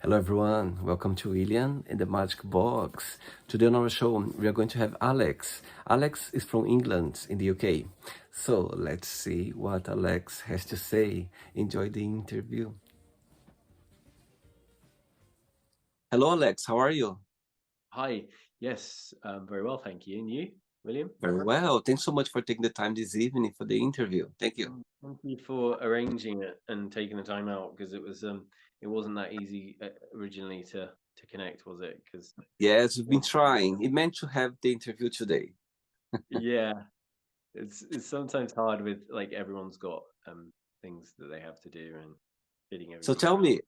Hello everyone, welcome to William in the Magic Box. Today on our show, we are going to have Alex. Alex is from England in the UK. So let's see what Alex has to say. Enjoy the interview. Hello Alex, how are you? Hi. Yes, very well, thank you. And you, William? Very well. Thanks so much for taking the time this evening for the interview. Thank you. Thank you for arranging it and taking the time out because it wasn't that easy originally to connect, was it? Because Yes, we've been trying. It meant to have the interview today. yeah, it's sometimes hard with like everyone's got things that they have to do and fitting So everything tell around. me,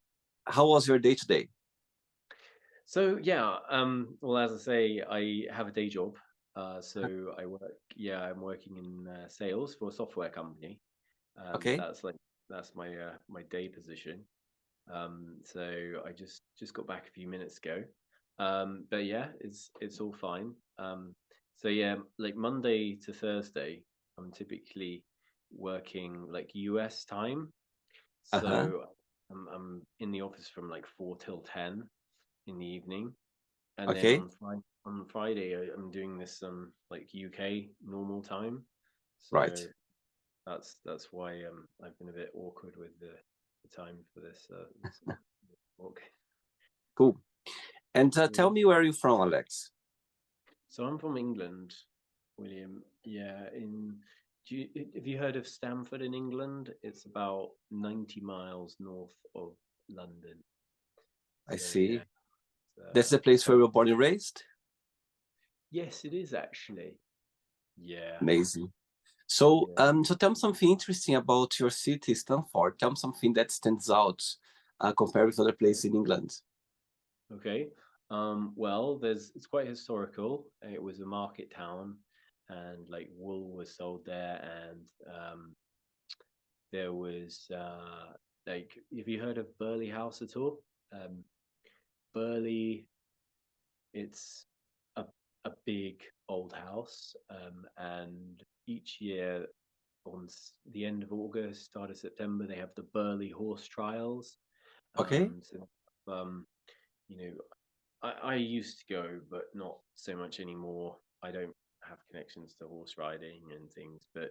how was your day today? So yeah, well, as I say, I have a day job. So I'm working in sales for a software company. Okay, That's my day position. So I just got back a few minutes ago. But yeah, it's all fine. So yeah, like Monday to Thursday, I'm typically working like US time. uh-huh, So I'm in the office from like 4 till 10 in the evening, and then okay, on Friday I'm doing this like UK normal time. right, So that's why I've been a bit awkward with the time for this walk. cool. And tell Yeah. me where you're from, Alex. So I'm from England, William. Yeah, have you heard of Stamford in England? It's about 90 miles north of London. I So see. yeah, That's the place where quite. you were born and raised? Yes, it is actually. Yeah, Amazing. So, yeah. so tell me something interesting about your city, Stanford. Tell me something that stands out compared with other places in England. Okay. Well, it's quite historical. It was a market town, and like wool was sold there, and there was like, have you heard of Burley House at all? Um, Burley, it's a a big old house, and each year on the end of August, start of September, they have the Burley Horse Trials. Okay, So you know, I used to go, but not so much anymore. I don't have connections to horse riding and things, but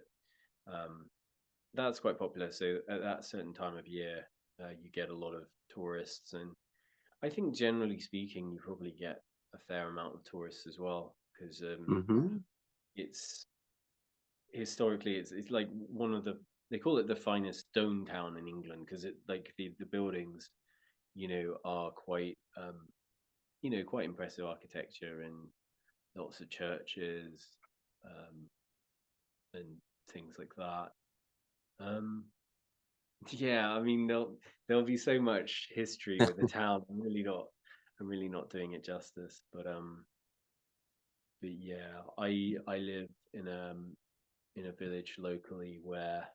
um, that's quite popular. So at that certain time of year, you get a lot of tourists, and I think generally speaking, you probably get a fair amount of tourists as well because mm-hmm. it's historically it's like one of the they call it the finest stone town in England because it like the buildings are quite quite impressive architecture and lots of churches um, and things like that. Um, yeah, I mean there'll be so much history with the town. I'm really not doing it justice. But yeah, I live in a village locally where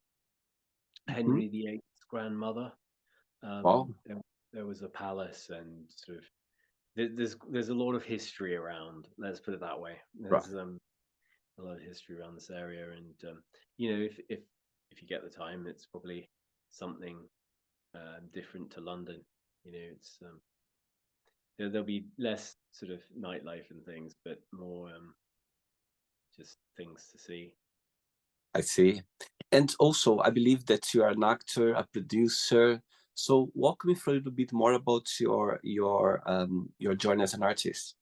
Mm-hmm. Henry VIII's grandmother Wow, there was a palace and sort of there's a lot of history around. Let's put it that way. right. There's a lot of history around this area, and if you get the time, it's probably something different to London. It's there'll be less sort of nightlife and things, but more just things to see. I see. And also, I believe that you are an actor, a producer. So walk me through a little bit more about your journey as an artist.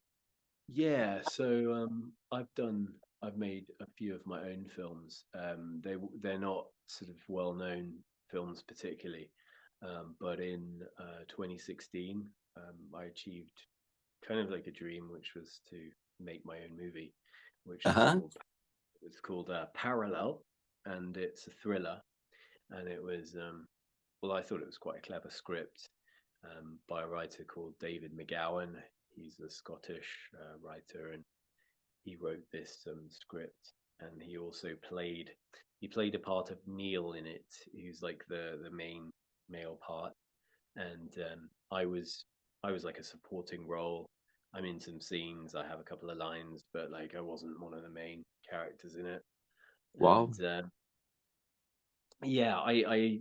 Yeah, so I've made a few of my own films. They're not sort of well-known films particularly, but in 2016, I achieved kind of like a dream, which was to make my own movie, which was Uh-huh. called Parallel, and it's a thriller, and it was well, I thought it was quite a clever script by a writer called David McGowan. He's a Scottish writer, and he wrote this script, and he played a part of Neil in it, who's like the main male part, and I was like a supporting role. I'm in some scenes. I have a couple of lines, but like I wasn't one of the main characters in it. Wow. And yeah, I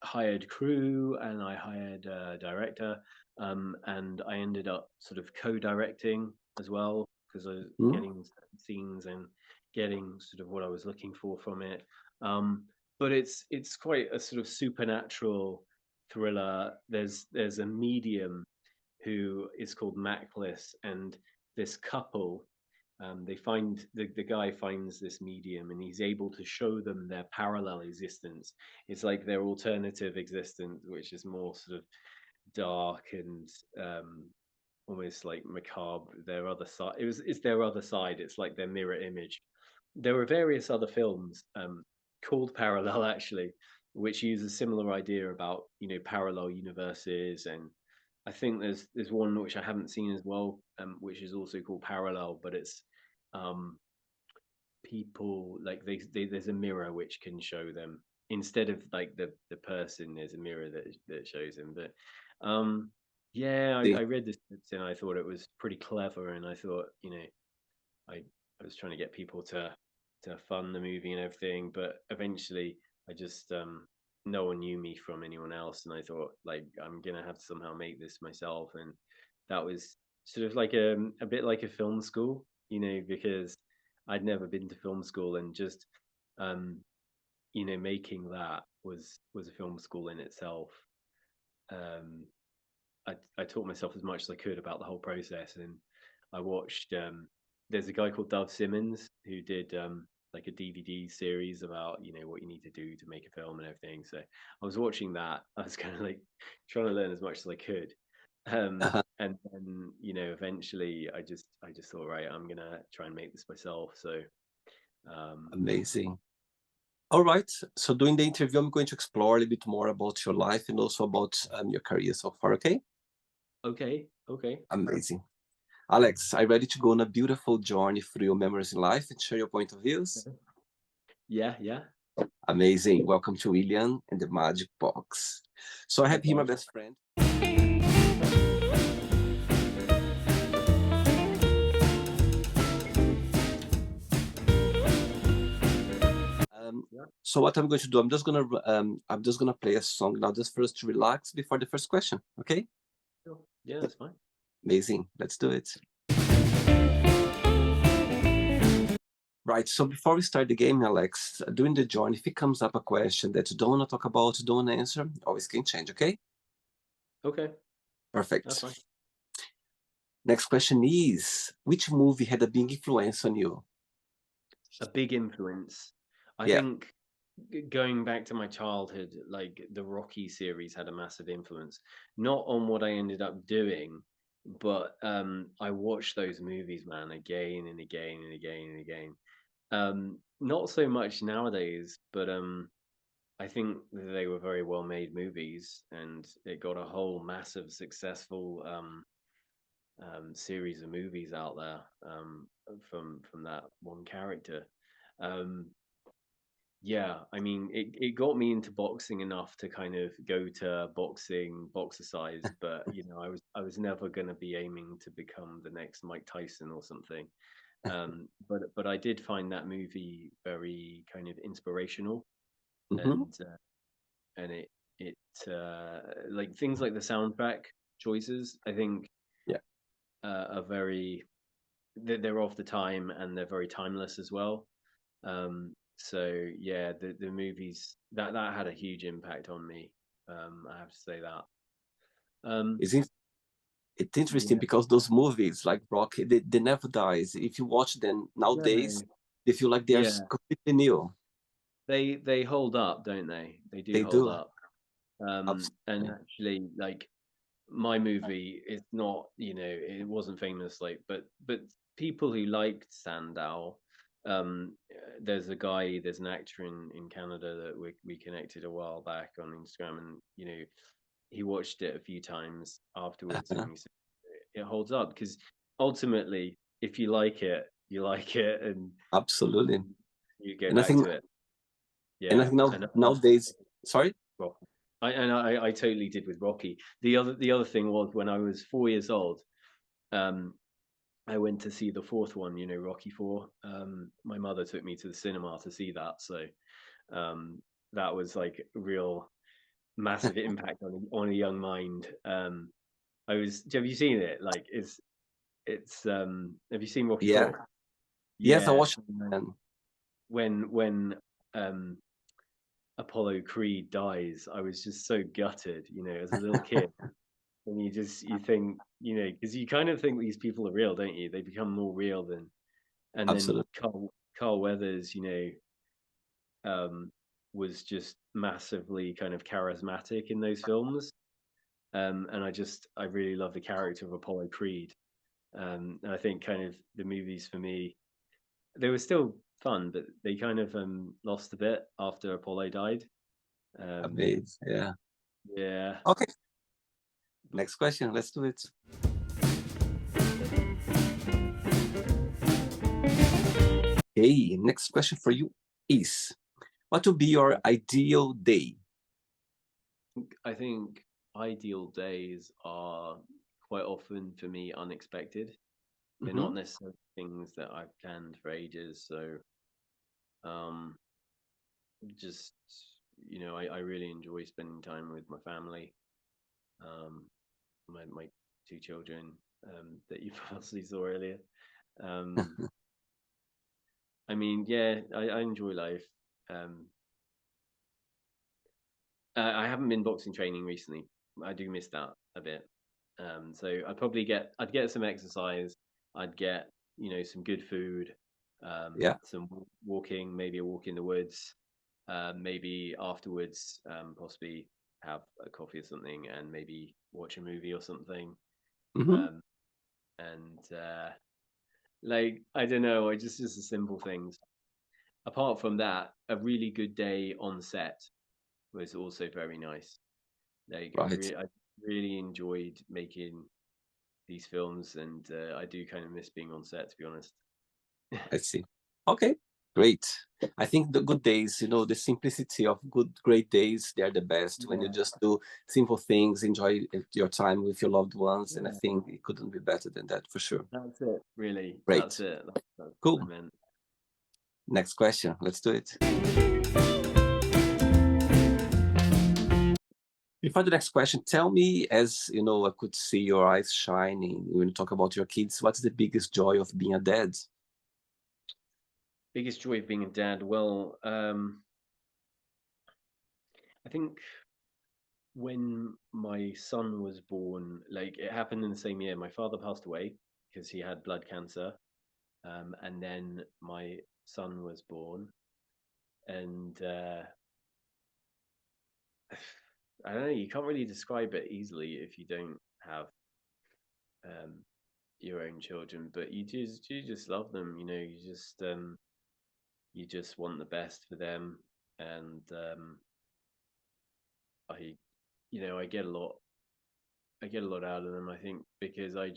hired crew and I hired a director, and I ended up sort of co-directing as well because I was Hmm? getting certain scenes and getting sort of what I was looking for from it. Um, but it's quite a sort of supernatural thriller. There's a medium who is called Mackless, and this couple, they find the guy finds this medium, and he's able to show them their parallel existence. It's like their alternative existence, which is more sort of dark and almost like macabre. Their other side. It's their other side. It's like their mirror image. There were various other films called Parallel actually, which use a similar idea about parallel universes, and I think there's one which I haven't seen as well, which is also called Parallel, but it's um, people like there's a mirror which can show them instead of like the person. There's a mirror that shows them. But yeah, I read this and I thought it was pretty clever, and I thought I I was trying to get people to fund the movie and everything, but eventually I just no one knew me from anyone else, and I thought like I'm gonna have to somehow make this myself, and that was sort of like a bit like a film school, because I'd never been to film school, and just um, making that was a film school in itself. Um, I taught myself as much as I could about the whole process, and I watched. There's a guy called Dove Simmons who did like a DVD series about what you need to do to make a film and everything. So I was watching that. I was kind of like trying to learn as much as I could, and then eventually I just thought, right, I'm gonna try and make this myself. So yeah. Amazing. All right. So during the interview, I'm going to explore a little bit more about your life and also about your career so far. Okay. Okay. Okay. Amazing. Alex, are you ready to go on a beautiful journey through your memories in life and share your point of views? Yeah. Yeah. Amazing. Welcome to William and the Magic Box. So I have here my Okay. best friend. Yeah. So what I'm going to do, I'm just gonna play a song now, just for us to relax before the first question. Okay? Sure. Yeah. That's fine. Amazing. Let's do it. Right. So before we start the game, Alex, during the join, if it comes up a question that you don't want to talk about, you don't want to answer, always can change. Okay? Okay. That's Perfect. fine. Next question is, which movie had a big influence on you? A big influence. I Yeah. think going back to my childhood, like the Rocky series had a massive influence, not on what I ended up doing, but I watched those movies, man, again and again and again and again. Not so much nowadays, but I think they were very well made movies, and it got a whole massive successful series of movies out there from that one character. Um, yeah, I mean, it got me into boxing enough to kind of go to boxing, boxercise, but I was never gonna be aiming to become the next Mike Tyson or something. But I did find that movie very kind of inspirational, Hmm. and it like things like the soundtrack choices, I think, Yeah. are very they're of the time, and they're very timeless as well. So yeah, the movies that had a huge impact on me. I have to say that. Um, It's, in, it's interesting yeah, because those movies like Rocky, they never dies. If you watch them nowadays, no, they feel like they are yeah, completely new. they hold up, don't they? They do They hold do. up. And Absolutely. actually, like my movie is not, it wasn't famous, like, but people who liked Sandow, there's an actor in Canada that we connected a while back on Instagram, and he watched it a few times afterwards, and he said it holds up because ultimately, if you like it, you like it, and Absolutely. you go And I back think to it. and I Yeah, think now and nowadays, sorry. Rocky. I totally did with Rocky. The other thing was when I was 4 years old, um, I went to see the fourth one, Rocky Four. My mother took me to the cinema to see that, so um, that was like real massive impact on a young mind. Have you seen it? Like, it's have you seen Rocky Yeah. 4? Yes, I Yeah, watched so it. when um Apollo Creed dies, I was just so gutted, as a little kid. And you think, because you kind of think these people are real, don't you? They become more real than. And then Absolutely. Carl Weathers, um, was just massively kind of charismatic in those films. And I really love the character of Apollo Creed. And I think kind of the movies for me, they were still fun, but they kind of lost a bit after Apollo died. Um, Amazing. Yeah. yeah. Okay. Next question. Let's do it. Hey, next question for you is, what would be your ideal day? I think ideal days are quite often for me unexpected. They're Hmm. not necessarily things that I've planned for ages. So um, just I really enjoy spending time with my family, um, my two children that you possibly saw earlier. Um, I mean, yeah, I enjoy life. Um, I haven't been boxing training recently. I do miss that a bit. So I'd get some exercise. I'd get some good food, Yeah. some walking, maybe a walk in the woods. Maybe afterwards, possibly have a coffee or something, and maybe watch a movie or something. Hmm. Um, and like I don't know, I just the simple things. Apart from that, a really good day on set was also very nice. Like Right. I really enjoyed making these films, and I do kind of miss being on set, to be honest. I see. Okay. Great. I think the good days, the simplicity of great days, they're the best when you Yeah, just do simple things, enjoy your time with your loved ones. And I yeah, think it couldn't be better than that for sure. that's it. Really, that's Great. it. That's what I Cool. meant. Next question. Let's do it. Before the next question, tell me, as you know, I could see your eyes shining when you talk about your kids. What's the biggest joy of being a dad? Biggest joy of being a dad. Well, I think when my son was born, like it happened in the same year. My father passed away because he had blood cancer, and then my son was born, and I don't know. You can't really describe it easily if you don't have um, your own children, but you just love them. You just want the best for them, and I I get a lot out of them. I think because I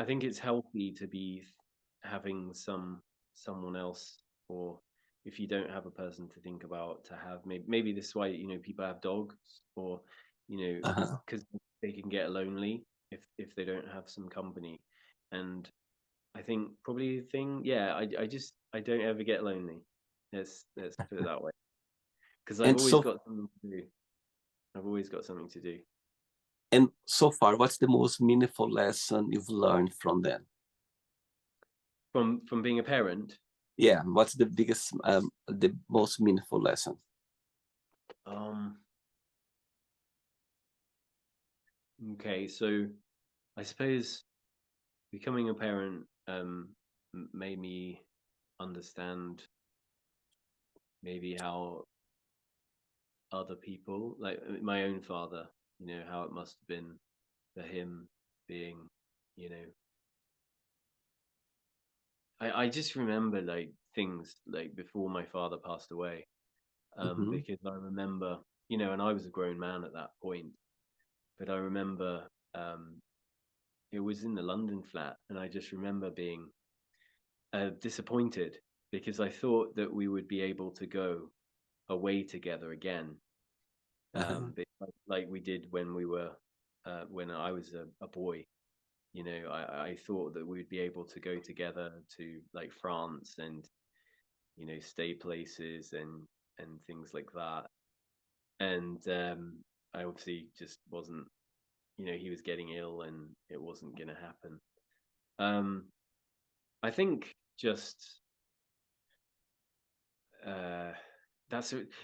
think it's healthy to be having someone else, or if you don't have a person to think about, to have maybe this is why people have dogs, or Uh-huh. because they can get lonely if they don't have some company. And I think probably the thing, yeah, I don't ever get lonely. Let's put it that way, because I've And always so got something to do. I've always got something to do. and so far, what's the most meaningful lesson you've learned from them? From being a parent. Yeah, what's the most meaningful lesson? um okay, so I suppose becoming a parent made me understand maybe how other people, like my own father, how it must have been for him being, you know, I just remember like things like before my father passed away, Hmm. because I remember, and I was a grown man at that point, but I remember it was in the London flat, and I just remember being disappointed because I thought that we would be able to go away together again, Uh-huh. like we did when we were when I was a boy. I thought that we'd be able to go together to like France, and stay places and things like that. And I obviously just wasn't, he was getting ill and it wasn't going to happen. Um, I think just uh,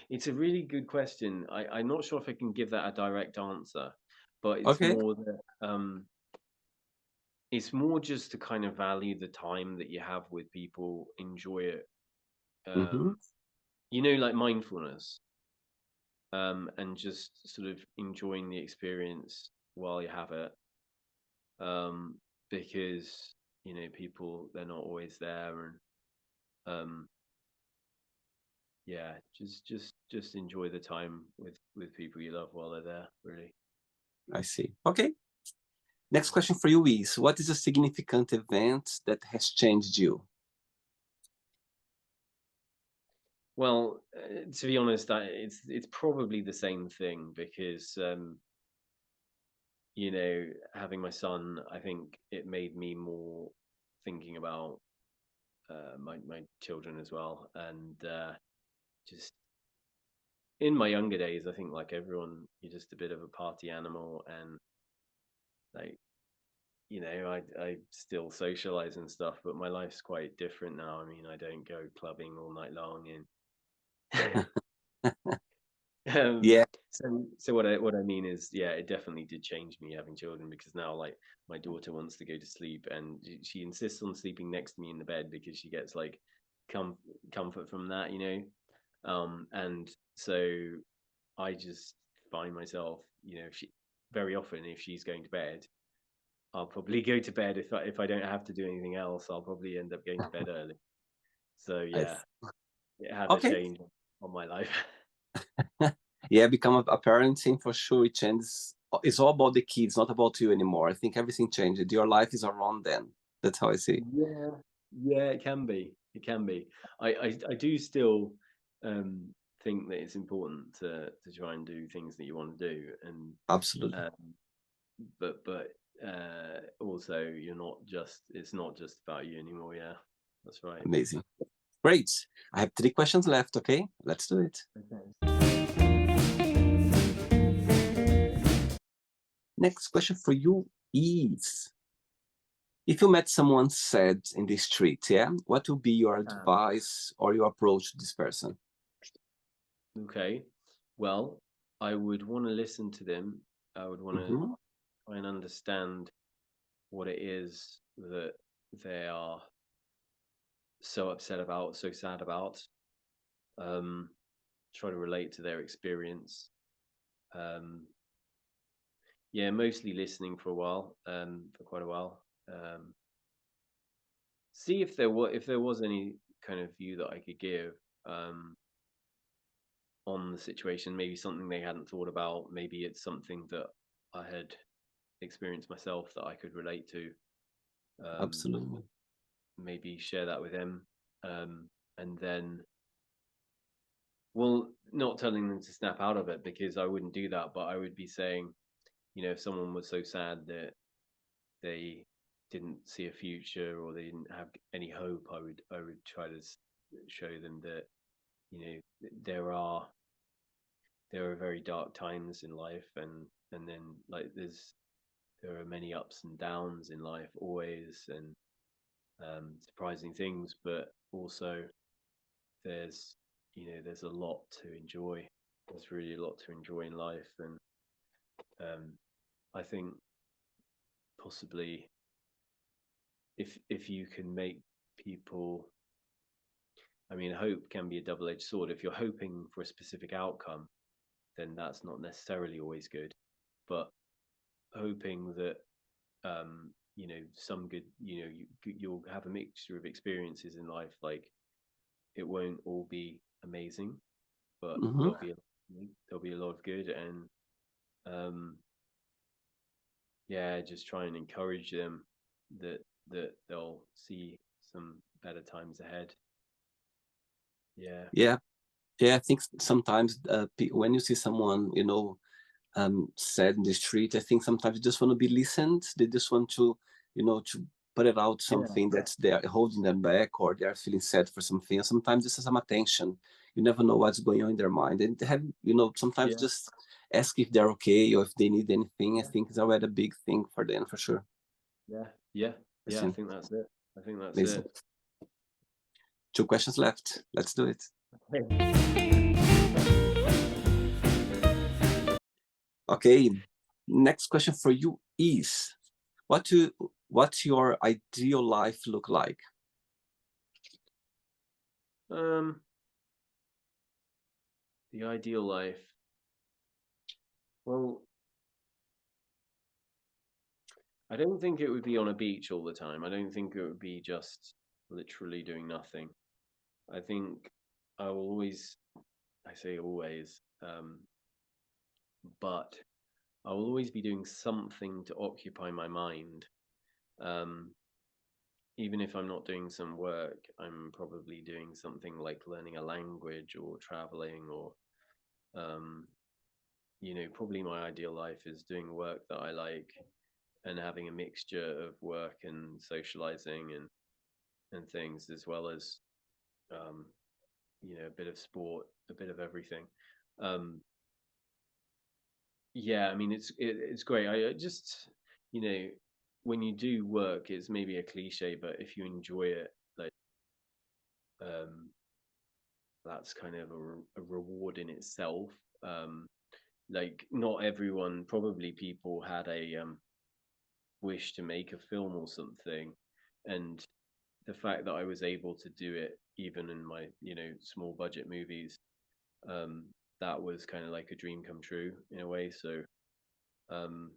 it's a really good question. I'm not sure if I can give that a direct answer, but Okay. it's more just to kind of value the time that you have with people, enjoy it. Mm-hmm. Like mindfulness, and just sort of enjoying the experience while you have it. Um, because people, they're not always there, and um, yeah, just enjoy the time with people you love while they're there. Really. I see. Okay. Next question for you is, what is a significant event that has changed you? Well, to be honest, it's probably the same thing because having my son, I think it made me more thinking about my children as well, and just in my younger days, I think like everyone, you're just a bit of a party animal, and like I still socialize and stuff, but my life's quite different now. I mean, I don't go clubbing all night long, and Yeah, so what I mean is, yeah, it definitely did change me having children, because now like my daughter wants to go to sleep and she insists on sleeping next to me in the bed because she gets like com- comfort from that, and so I just find myself, if she very often, if she's going to bed, I'll probably go to bed. If I don't have to do anything else, I'll probably end up going to bed early. So I yeah, it had a okay. change on my life. Yeah, become a parenting for sure. It changes. It's all about the kids, not about you anymore. I think everything changed. Your life is around them. That's how I see. Yeah, yeah, it can be. It can be. I do still think that it's important to try and do things that you want to do, and Absolutely. um, but also it's not just about you anymore. Yeah, that's right. Amazing. Great. I have 3 questions left. Okay, let's do it. Okay. Next question for you is, if you met someone sad in the street, yeah, what would be your advice or your approach to this person? Okay. Well, I would want to listen to them. I would want to Mm-hmm. try and understand what it is that they are so upset about, so sad about. Um, Try to relate to their experience. Um, yeah, mostly listening for a while, for quite a while. See if there was any kind of view that I could give um, on the situation. Maybe something they hadn't thought about. Maybe it's something that I had experienced myself that I could relate to. Um, Absolutely. Maybe share that with them, and then, well, not telling them to snap out of it, because I wouldn't do that, but I would be saying, if someone was so sad that they didn't see a future or they didn't have any hope, I would try to show them that you know there are there are very dark times in life, and then like there are many ups and downs in life always, and surprising things, but also there's there's a lot to enjoy. There's really a lot to enjoy in life, and um, I think possibly if you can make people, I mean, hope can be a double-edged sword. If you're hoping for a specific outcome, then that's not necessarily always good. But hoping that some good, you'll have a mixture of experiences in life. Like it won't all be amazing, but Mm-hmm. there'll be a lot of good, and um, yeah, just try and encourage them that they'll see some better times ahead. Yeah. Yeah, yeah. I think sometimes when you see someone, sad in the street, I think sometimes you just want to be listened. They just want to put it out Yeah, something that they're holding them back, or they're feeling sad for something. And sometimes this is some attention. You never know what's going on in their mind, and have, sometimes yeah, just ask if they're okay or if they need anything. I yeah, think is already a big thing for them, for sure. yeah, yeah, yeah. I Amazing. think that's it. I think that's Amazing. it. 2 questions left. Let's do it. Okay. Next question for you is, what's your ideal life look like? Um, the ideal life. Well, I don't think it would be on a beach all the time. I don't think it would be just literally doing nothing. I think I will always, I say always, but I will always be doing something to occupy my mind. Um, Even if I'm not doing some work, I'm probably doing something like learning a language or traveling or, um, probably my ideal life is doing work that I like and having a mixture of work and socializing and things, as well as, um, a bit of sport, a bit of everything. Um, yeah, I mean, it's great. I just, you know, when you do work, it's maybe a cliche, but if you enjoy it, like, um, that's kind of a reward in itself. Um, like, not everyone, probably people had a wish to make a film or something, and the fact that I was able to do it, even in my, small budget movies, um, that was kind of like a dream come true in a way. Um,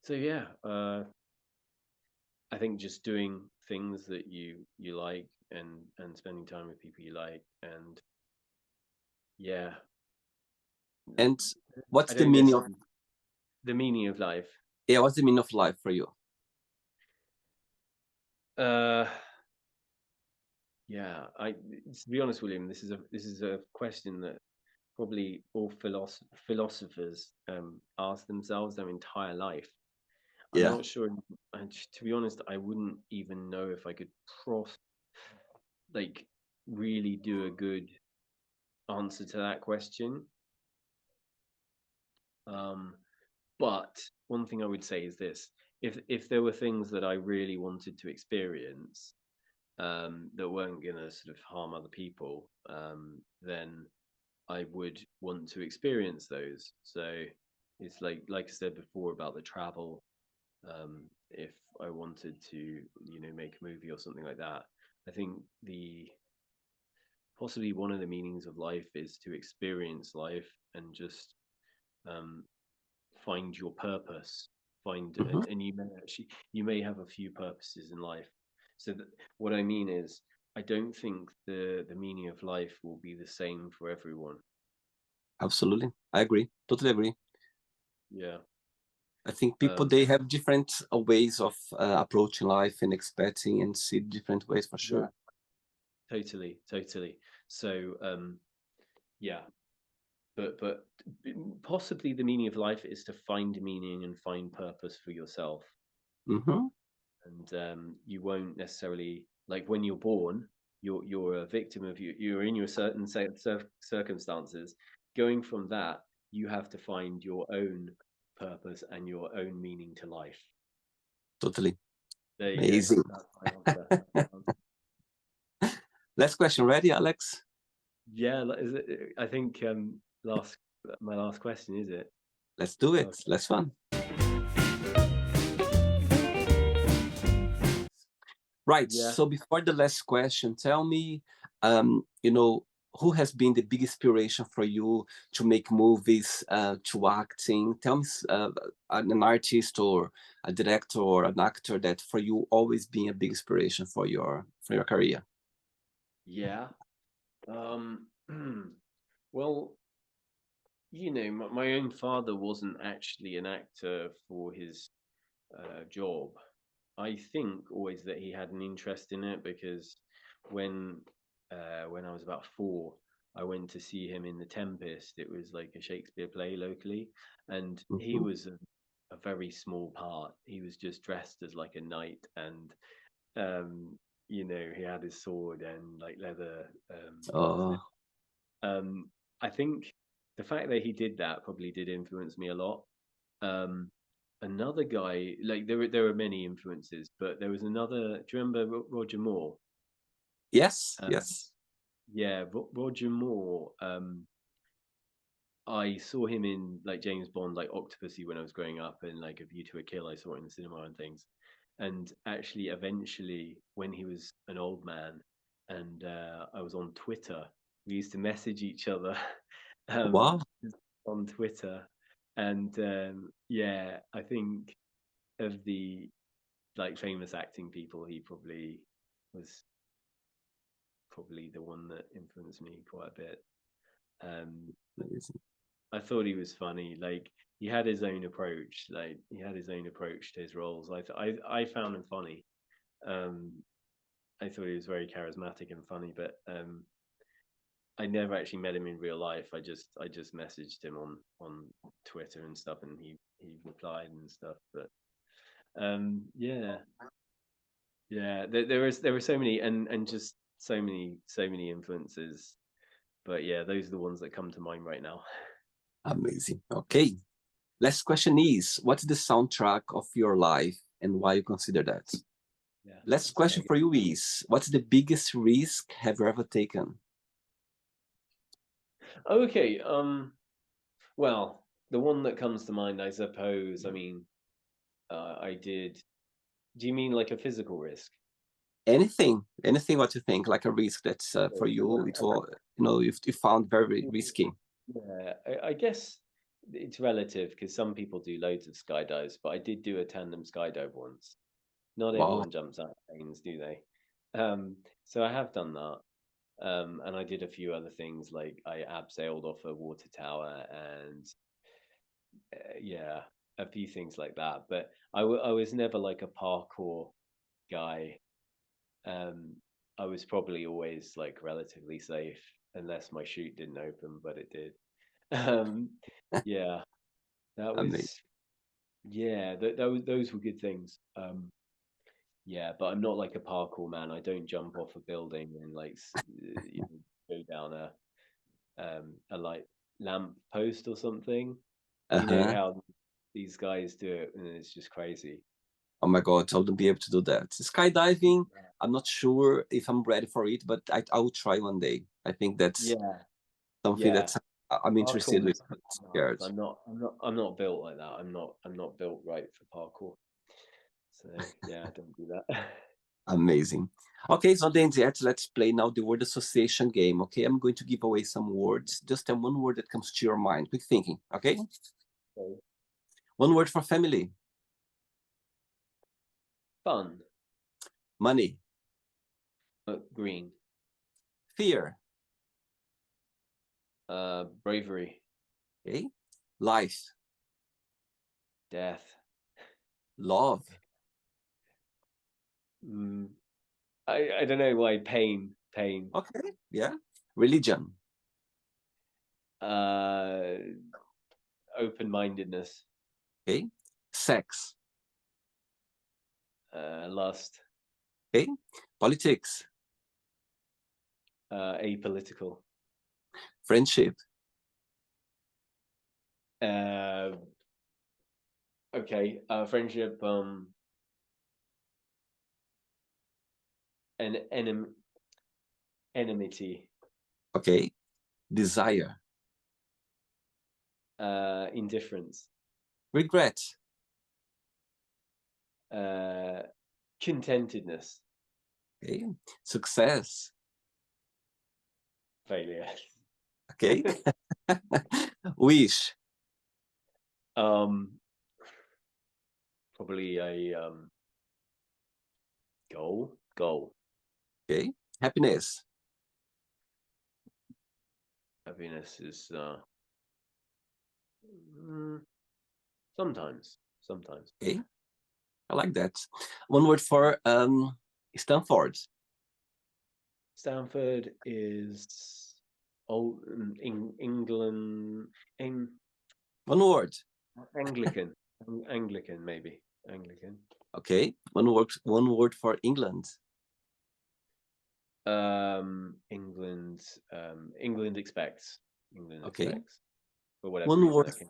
so yeah, I think just doing things that you like and spending time with people you like, and yeah, And I what's the don't meaning of necessarily the meaning of life. yeah, what's the meaning of life for you? Uh, yeah, to be honest, William, this is a question that probably all philosophers ask themselves their entire life. I'm Yeah, not sure, and to be honest, I wouldn't even know if I could like really do a good answer to that question. Um, but one thing I would say is this: if there were things that I really wanted to experience, that weren't going to sort of harm other people, then I would want to experience those. So it's like I said before about the travel. If I wanted to, make a movie or something like that, I think the possibly one of the meanings of life is to experience life and just, um, find your purpose. Find hmm, and you may have a few purposes in life. So that, what I mean is, I don't think the meaning of life will be the same for everyone. absolutely. I agree. Totally agree. Yeah. I think people Um, they have different ways of approaching life and expecting and see different ways for yeah. sure. Totally. Totally. So, yeah. But possibly the meaning of life is to find meaning and find purpose for yourself. Hmm. And you won't necessarily, like, when you're born, you're a victim of you're in your certain circumstances. Going from that, you have to find your own purpose and your own meaning to life. Totally There you go. amazing. That's my answer. That's my answer. Last question, ready, Alex? Yeah, I think last my last question is it? Let's do it. Okay. Let's fun. Right. Yeah. So before the last question, tell me, who has been the big inspiration for you to make movies, to acting? Tell me an artist or a director or an actor that for you always been a big inspiration for your career. Yeah. Um. Well, my own father wasn't actually an actor for his job. I think always that he had an interest in it because when when I was about 4, I went to see him in The Tempest. It was like a Shakespeare play locally, and he Hmm. was a very small part. He was just dressed as like a knight, and um, he had his sword and like leather gloves and Oh, I think the fact that he did that probably did influence me a lot. Um, Another guy, like there were many influences, but there was another. Do you remember Roger Moore? yes, Um, yes. yeah, Roger Moore. I saw him in like James Bond, like Octopussy when I was growing up, and like A View to a Kill. I saw it in the cinema and things. And actually, eventually, when he was an old man, and I was on Twitter, we used to message each other Wow, on Twitter, and yeah, I think of the like famous acting people, he probably was probably the one that influenced me quite a bit. Um, amazing. I thought he was funny. Like he had his own approach. Like he had his own approach to his roles. I found him funny. Um, I thought he was very charismatic and funny, but I never actually met him in real life. I just messaged him on Twitter and stuff, and he replied and stuff. But yeah, yeah. There were so many and just so many influences. But yeah, those are the ones that come to mind right now. Amazing. Okay. Last question is, what's the soundtrack of your life and why you consider that? Yeah, Last that's question very for you is, what's the biggest risk have you ever taken? good. Okay. Well, the one that comes to mind, I suppose. I mean, I did. Do you mean like a physical risk? Anything what you think, like a risk that's for you, Well, it will, you found very risky. yeah, I guess it's relative because some people do loads of skydives, but I did do a tandem skydive once. Not Wow. everyone jumps out of planes, do they? So I have done that. And I did a few other things like I abseiled off a water tower and yeah, a few things like that. But I was never like a parkour guy. Um, I was probably always like relatively safe unless my chute didn't open, but it did. Um, yeah, that Amazing. was yeah, those were good things. Yeah, but I'm not like a parkour man. I don't jump off a building and like go down a like lamp post or something. You know Uh-huh. how these guys do it, and it's just crazy. Oh my God, I wouldn't be able to do that. Skydiving, I'm not sure if I'm ready for it, but I will try one day. I think that's Yeah, something yeah. that's I'm interested Parkour in, is but hard. scared. I'm not built like that. I'm not built right for parkour. So yeah, I don't do that. Amazing. Okay, so then let's play now the word association game. Okay, I'm going to give away some words. Just one word that comes to your mind. Quick thinking. Okay, So, one word for family. fun, Money. green, Fear. bravery, Okay, life. death. Love. Mm, I don't know why pain. Okay, yeah. Religion. Uh, Open-mindedness, Okay, sex. lust, Okay, politics. apolitical, Friendship. uh, okay, friendship, and enmity, Okay, desire. indifference, Regret. uh, contentedness, Okay, success. failure. Okay, wish. um, Probably a goal. Okay, happiness. Happiness is mm, sometimes. Okay, I like that. One word for Stanford. Stanford is old England in One word. Anglican. Anglican, maybe. Anglican. Okay, one word for England. England. England expects. England Okay, expects for whatever one reason word, that can.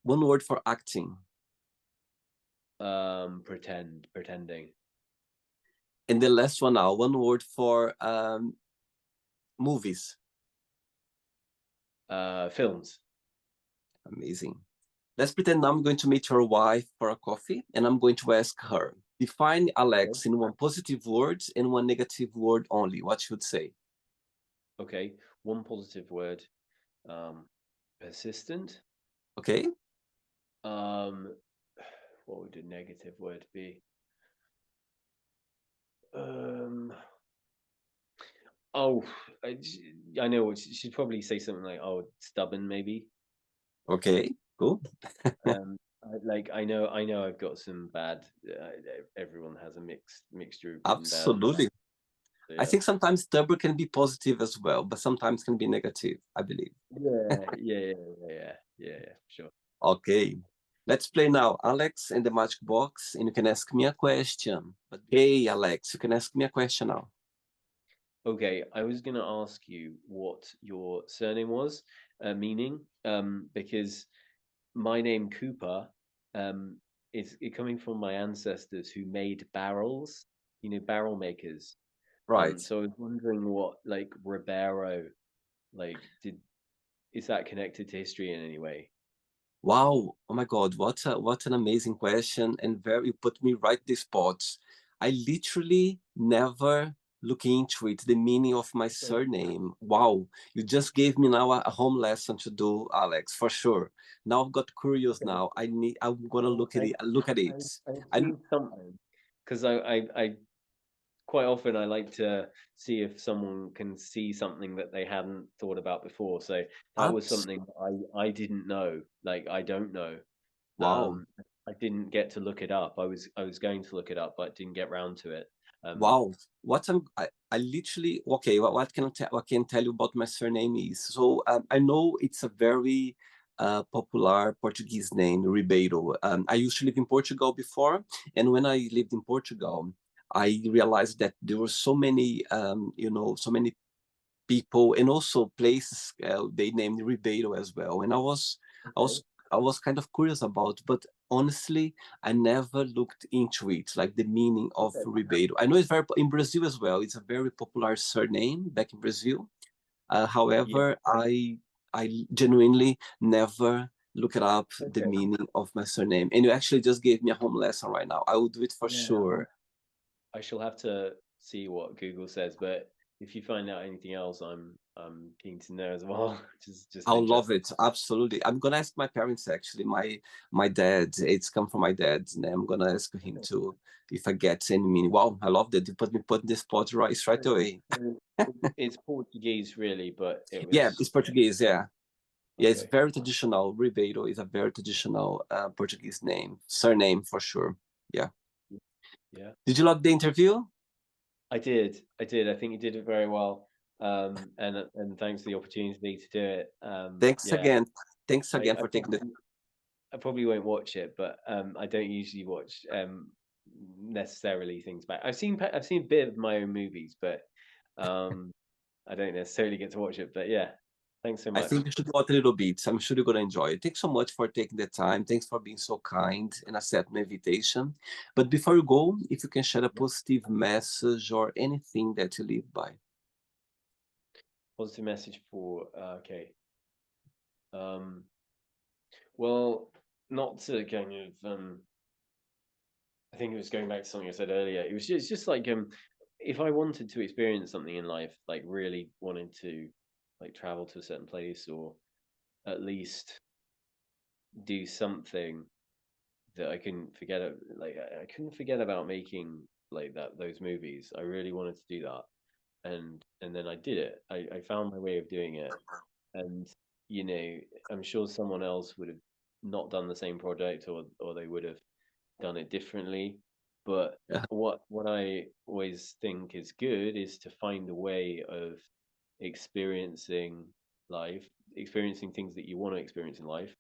one word for acting. Pretending. And the last one now, one word for movies. Films. Amazing. Let's pretend now I'm going to meet your wife for a coffee and I'm going to ask her, define Okay. Alex in one positive word and one negative word only. What should say? Okay. One positive word. Um, Persistent. Okay. Um, what would a negative word be? Um, oh, I, I know. She'd probably say something like, "Oh, stubborn," maybe. Okay. Cool. I know, I've got some bad. Everyone has a mixture of good and bad. Absolutely. So I yeah, think sometimes stubborn can be positive as well, but sometimes can be negative, I believe. yeah, sure. Okay. Let's play now, Alex and the magic box, and you can ask me a question. But hey, Alex, you can ask me a question now. Okay, I was gonna ask you what your surname was, meaning, because my name Cooper, um, is it coming from my ancestors who made barrels, barrel makers. Right. So I was wondering what like Ribeiro, like did is that connected to history in any way? Wow. Oh my God. What an amazing question. And very, you put me right the spot. I literally never look into it, the meaning of my Okay. surname. Wow. You just gave me now a home lesson to do, Alex, for sure. Now I've got curious Okay. now. I'm gonna Well, look at it, look at it. I've I seen something because I quite often I like to see if someone can see something that they hadn't thought about before. So that was abs something I didn't know. Like I don't know. wow. I didn't get to look it up. I was going to look it up, but didn't get round to it. Um, Wow, I literally okay. What can what can tell you about my surname is so I know it's a very popular Portuguese name, Ribeiro. I used to live in Portugal before, and when I lived in Portugal, I realized that there were so many so many people and also places they named Ribeiro as well. And I okay. was I was kind of curious about, but honestly, I never looked into it, like the meaning of Okay. Ribeiro. I know it's very in Brazil as well. It's a very popular surname back in Brazil. Yeah. However, I genuinely never look it up the Okay. meaning of my surname. And you actually just gave me a home lesson right now. I will do it for Yeah. sure. I shall have to see what Google says, but if you find out anything else, I'm keen to know as well. Just I'll love interested. it. Absolutely. I'm gonna ask my parents actually. My dad, it's come from my dad, and I'm gonna ask him Okay. to if I get any meaning. Wow, I love that. You put in the spot right straight away. So it's Portuguese, really, but it Yeah, was it's Portuguese, yeah. Yeah, it's okay. very traditional. Ribeiro is a very traditional Portuguese name, surname for sure. Yeah. Yeah, Did you like the interview? I did. I did. I think you did it very well. And thanks for the opportunity to do it. Thanks Yeah, again. Thanks I, again I for taking the probably I probably won't watch it, but I don't usually watch necessarily things back. I've seen a bit of my own movies, but um, I don't necessarily get to watch it. But yeah, thanks so I much. think you should watch a little bit. I'm sure you're gonna enjoy it. Thanks so much for taking the time. Thanks for being so kind and accept my invitation. But before you go, if you can share a Yeah. positive message or anything that you live by. Positive message for okay. Um, well, not to kind of I think it was going back to something I said earlier. It's just like if I wanted to experience something in life, like really wanted to like travel to a certain place or at least do something that I couldn't forget like I couldn't forget about making like that those movies. I really wanted to do that. And then I did it. I found my way of doing it. And I'm sure someone else would have not done the same project or they would have done it differently. But Yeah. what I always think is good is to find a way of experiencing life, experiencing things that you want to experience in life.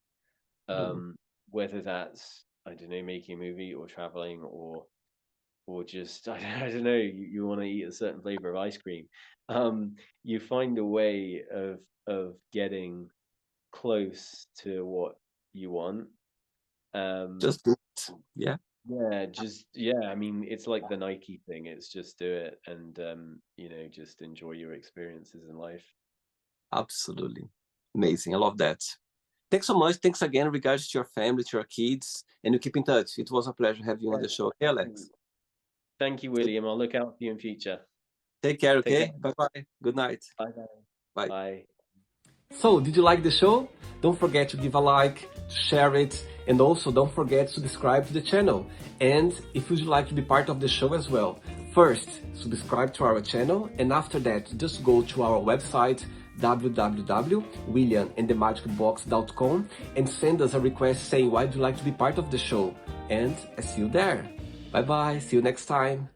Mhm. Um, whether that's I don't know, making a movie or traveling or just I don't know, you want to eat a certain flavor of ice cream, you find a way of getting close to what you want. Um, Just do it. Yeah, yeah, just yeah. I mean, it's like the Nike thing. It's just do it and just enjoy your experiences in life. absolutely. Amazing. I love that. Thanks so much. Thanks again, regards to your family, to your kids, and you keep in touch. It was a pleasure having you on Yeah, the show. Okay, mm. Alex? Thank you, Take, William. I'll look out for you in future. take care, Take care. okay? Bye-bye. Good night. Bye. Bye. Bye. Bye. So, did you like the show? Don't forget to give a like, to share it, and also don't forget to subscribe to the channel. And if you'd like to be part of the show as well, first, subscribe to our channel, and after that, just go to our website, www.williamandthemagicbox.com, and send us a request saying why would you like to be part of the show. And I see you there. Bye bye, see you next time.